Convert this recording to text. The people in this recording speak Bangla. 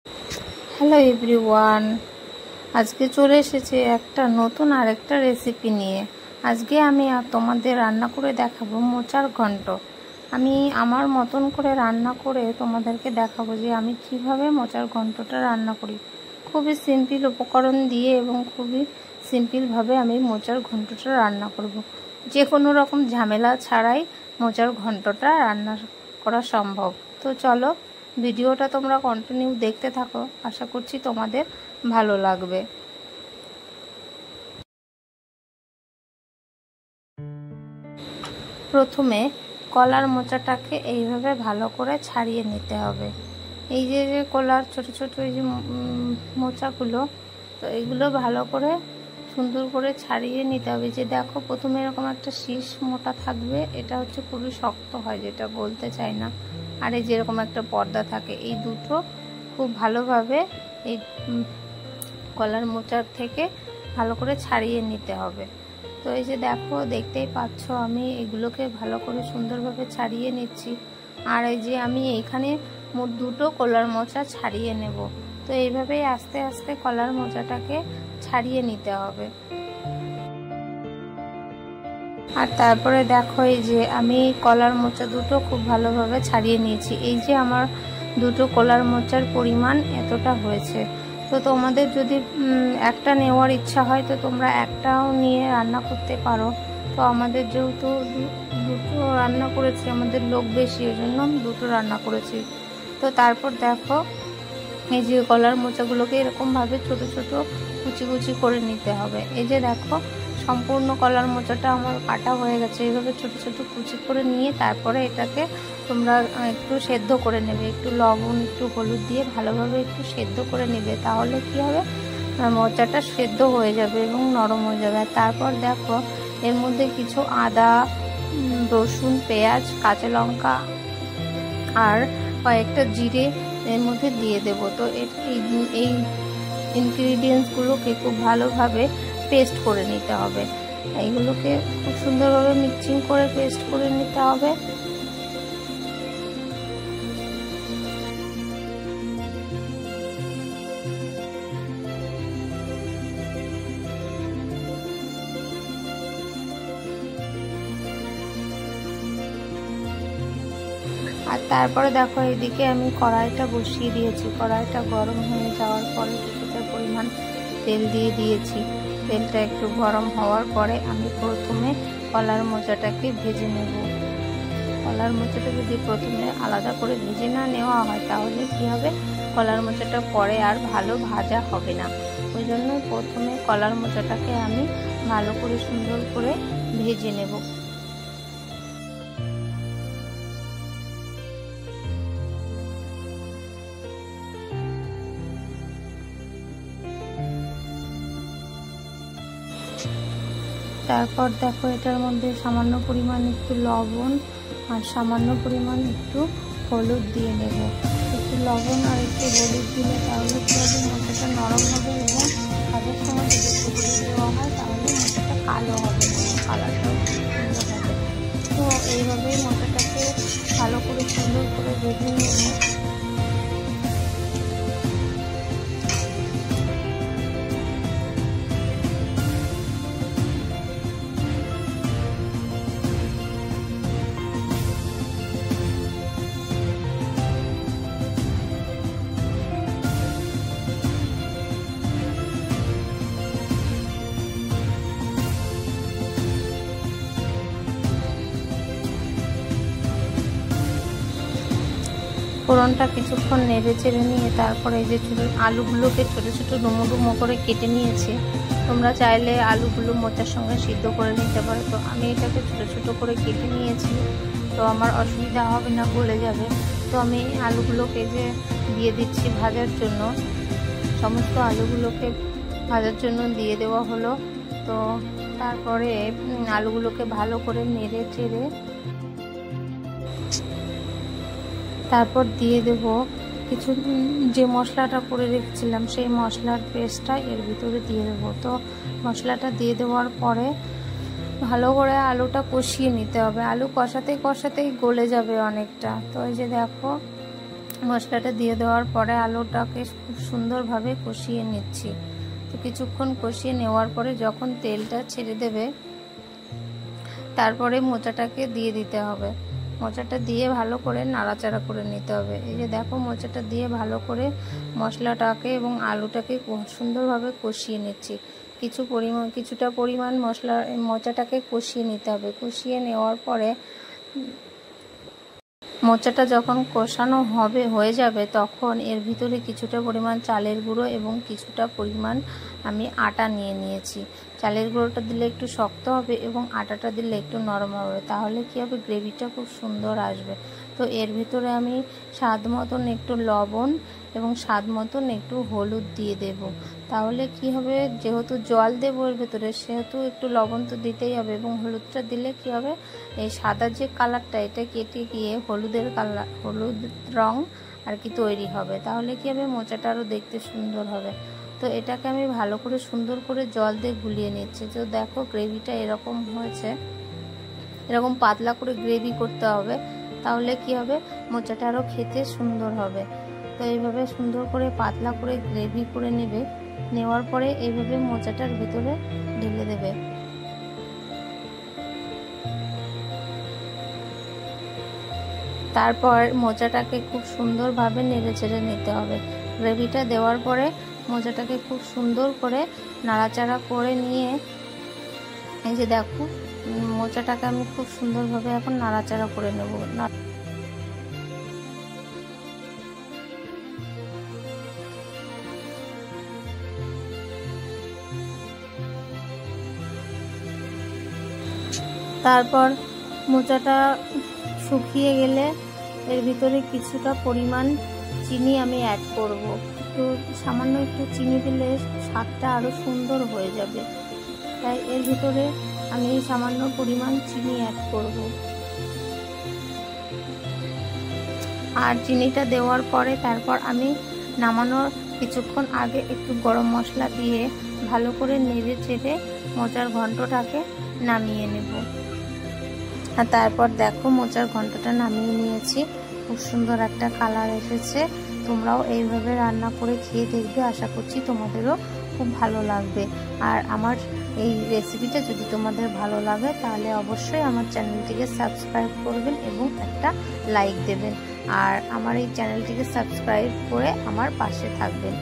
হ্যালো এভরিওয়ান, আজকে চলে এসেছে একটা নতুন আরেকটা রেসিপি নিয়ে। আজকে আমি তোমাদের রান্না করে দেখাবো মোচার ঘন্ট। আমি আমার মতন করে রান্না করে তোমাদেরকে দেখাবো যে আমি কিভাবে মোচার ঘন্টটা রান্না করি। খুবই সিম্পল উপকরণ দিয়ে এবং খুবই সিম্পলভাবে আমি মোচার ঘন্টটা রান্না করব। যে কোনো রকম ঝামেলা ছাড়াই মোচার ঘন্টটা রান্না করা সম্ভব। তো চলো ভিডিওটা তোমরা কন্টিনিউ দেখতে থাকো, আশা করছি তোমাদের ভালো লাগবে। প্রথমে কলার মোচাটাকে এইভাবে ভালো করে ছাড়িয়ে নিতে হবে। এই যে কলার ছোট ছোট এই যে মোচাগুলো, তো এইগুলো ভালো করে সুন্দর করে ছাড়িয়ে নিতে হবে। যে দেখো প্রথমে এরকম একটা শীষ মোটা থাকবে, এটা হচ্ছে খুবই শক্ত হয়, যেটা বলতে চাই না। আর এই যেরকম একটা পর্দা থাকে, এই দুটো খুব ভালোভাবে এই কলার মোচার থেকে ভালো করে ছাড়িয়ে নিতে হবে। তো এই যে দেখো, দেখতেই পাচ্ছ আমি এগুলোকে ভালো করে সুন্দরভাবে ছাড়িয়ে নিচ্ছি। আর এই যে আমি এইখানে মোট দুটো কলার মোচা ছাড়িয়ে নেব। তো এইভাবেই আস্তে আস্তে কলার মোচাটাকে ছাড়িয়ে নিতে হবে। আর তারপরে দেখো এই যে আমি কলার মোচা দুটো খুব ভালোভাবে ছাড়িয়ে নিয়েছি। এই যে আমার দুটো কলার মোচার পরিমাণ এতটা হয়েছে। তো তোমাদের যদি একটা নেওয়ার ইচ্ছা হয় তো তোমরা একটাও নিয়ে রান্না করতে পারো। তো আমাদের যেহেতু দুটো রান্না করেছি, আমাদের লোক বেশি, ওই জন্য আমি দুটো রান্না করেছি। তো তারপর দেখো এই যে কলার মোচাগুলোকে এরকমভাবে ছোট ছোট কুচি কুচি করে নিতে হবে। এই যে দেখো সম্পূর্ণ কলার মোচাটা আমার কাটা হয়ে গেছে। এইভাবে ছোট ছোট কুচি করে নিয়ে তারপরে এটাকে তোমরা একটু সেদ্ধ করে নেবে। একটু লবণ একটু হলুদ দিয়ে ভালোভাবে একটু সেদ্ধ করে নেবে, তাহলে কি হবে মোচাটা সেদ্ধ হয়ে যাবে এবং নরম হয়ে যাবে। তারপর দেখো এর মধ্যে কিছু আদা, রসুন, পেঁয়াজ, কাঁচা লঙ্কা আর কয়েকটা জিরে এর মধ্যে দিয়ে দেব। তো এই ইনগ্রিডিয়েন্টসগুলোকে খুব ভালোভাবে পেস্ট করে নিতে হবে। এইগুলোকে খুব সুন্দরভাবে মিক্সিং করে পেস্ট করে নিতে হবে। আর তারপরে দেখো এদিকে আমি কড়াইটা বসিয়ে দিয়েছি। কড়াইটা গরম হয়ে যাওয়ার পরে কিছুটা পরিমাণ তেল দিয়ে দিয়েছি। তেলটা একটু গরম হওয়ার পরে আমি প্রথমে কলার মোচাটাকে ভেজে নেব। কলার মোচাটা যদি প্রথমে আলাদা করে ভেজে না নেওয়া হয় তাহলে কি হবে, কলার মোচাটা পরে আর ভালো ভাজা হবে না। ওই জন্য প্রথমে কলার মোচাটাকে আমি ভালো করে সুন্দর করে ভেজে নেব। তারপর দেখো এটার মধ্যে সামান্য পরিমাণ একটু লবণ আর সামান্য পরিমাণ একটু হলুদ দিয়ে নেব। একটু লবণ আর একটু হলুদ দিলে তাহলে কি হবে, মোচাটা নরম হবে এবং ভাজার সময় যদি একটু হলুদ দেওয়া হয় তাহলে মোচাটা কালো হবে না, কালারটাও সুন্দর হবে। তো এইভাবেই মোচাটাকে ভালো করে সুন্দর করে ভেজে নেব। ফোড়নটা কিছুক্ষণ নেড়ে চেড়ে নিয়ে তারপরে এই যে আলুগুলোকে ছোটো ছোটো ডুমো ডুমো করে কেটে নিয়েছি। তোমরা চাইলে আলুগুলো মোচার সঙ্গে সিদ্ধ করে নিতে পারো। তো আমি এটাকে ছোটো ছোটো করে কেটে নিয়েছি, তো আমার অসুবিধা হবে না, গলে যাবে। তো আমি আলুগুলোকে যে দিয়ে দিচ্ছি ভাজার জন্য, সমস্ত আলুগুলোকে ভাজার জন্য দিয়ে দেওয়া হলো। তো তারপরে আলুগুলোকে ভালো করে নেড়ে চেড়ে তারপর দিয়ে দেব কিছু যে মশলাটা করে রেখেছিলাম, সেই মশলার পেস্টটা এর ভিতরে দিয়ে দেবো। তো মশলাটা দিয়ে দেওয়ার পরে ভালো করে আলুটা কষিয়ে নিতে হবে। আলু কষাতেই কষাতেই গলে যাবে অনেকটা। তো এই যে দেখো মশলাটা দিয়ে দেওয়ার পরে আলুটাকে খুব সুন্দরভাবে কষিয়ে নিচ্ছি। তো কিছুক্ষণ কষিয়ে নেওয়ার পরে যখন তেলটা ছেড়ে দেবে তারপরে মোচাটাকে দিয়ে দিতে হবে। মোচাটা দিয়ে ভালো করে নাড়াচাড়া করে নিতে হবে। এই যে দেখো মোচাটা দিয়ে ভালো করে মশলাটাকে এবং আলুটাকে সুন্দরভাবে কষিয়ে নিচ্ছি। কিছুটা পরিমাণ মোচাটাকে কষিয়ে নিতে হবে। কষিয়ে নেওয়ার পরে মোচাটা যখন কষানো হয়ে যাবে তখন এর ভিতরে কিছুটা পরিমাণ চালের গুঁড়ো এবং কিছুটা পরিমাণ আমি আটা নিয়ে নিয়েছি। চালের গুঁড়োটা দিলে একটু শক্ত হবে এবং আটাটা দিলে একটু নরম হবে, তাহলে কি হবে গ্রেভিটা খুব সুন্দর আসবে। তো এর ভিতরে আমি স্বাদ মতন একটু লবণ এবং স্বাদ মতন একটু হলুদ দিয়ে দেব। তাহলে কি হবে, যেহেতু জল দেবো এর ভেতরে সেহেতু একটু লবণ তো দিতেই হবে এবং হলুদটা দিলে কি হবে, এই সাদা যে কালারটা এটা কেটে গিয়ে হলুদ রং আর কি তৈরি হবে। তাহলে কি হবে, মোচাটা আরও দেখতে সুন্দর হবে। তো এটাকে আমি ভালো করে সুন্দর করে জল দিয়ে গুলিয়ে নিচ্ছি। তো দেখো গ্রেভিটা এরকম হয়েছে, এরকম পাতলা করে গ্রেভি করতে হবে, তাহলে কি হবে মোচাটা আরও খেতে সুন্দর হবে। তো এইভাবে সুন্দর করে পাতলা করে গ্রেভি করে নেওয়ার পরে এইভাবে মোচাটার ভিতরে ঢেলে দেবে। তারপর মোচাটাকে খুব সুন্দরভাবে নেড়ে চেড়ে নিতে হবে। গ্রেভিটা দেওয়ার পরে মোচাটাকে খুব সুন্দর করে নাড়াচাড়া করে নিয়ে এই যে দেখো মোচাটাকে আমি খুব সুন্দরভাবে এখন নাড়াচাড়া করে নেব। তারপর মোচাটা শুকিয়ে গেলে এর ভিতরে কিছুটা পরিমাণ চিনি আমি অ্যাড করব। সামান্য একটু চিনি দিলে স্বাদটা আরও সুন্দর হয়ে যাবে, তাই এর ভিতরে আমি সামান্য পরিমাণ চিনি অ্যাড করব। আর চিনিটা দেওয়ার পরে তারপর আমি নামানোর কিছুক্ষণ আগে একটু গরম মশলা দিয়ে ভালো করে নেড়ে চেড়ে মোচার ঘন্টটাকে নামিয়ে নেব। আর তারপর দেখো মোচার ঘন্টটা নামিয়ে নিয়েছি, খুব সুন্দর একটা কালার এসেছে। তোমরাও এইভাবে রান্না করে খেয়ে দেখবে, আশা করছি তোমাদেরও খুব ভালো লাগবে। আর আমার এই রেসিপিটা যদি তোমাদের ভালো লাগে তাহলে অবশ্যই আমার চ্যানেলটিকে সাবস্ক্রাইব করবেন এবং একটা লাইক দেবেন। আর আমার এই চ্যানেলটিকে সাবস্ক্রাইব করে আমার পাশে থাকবেন।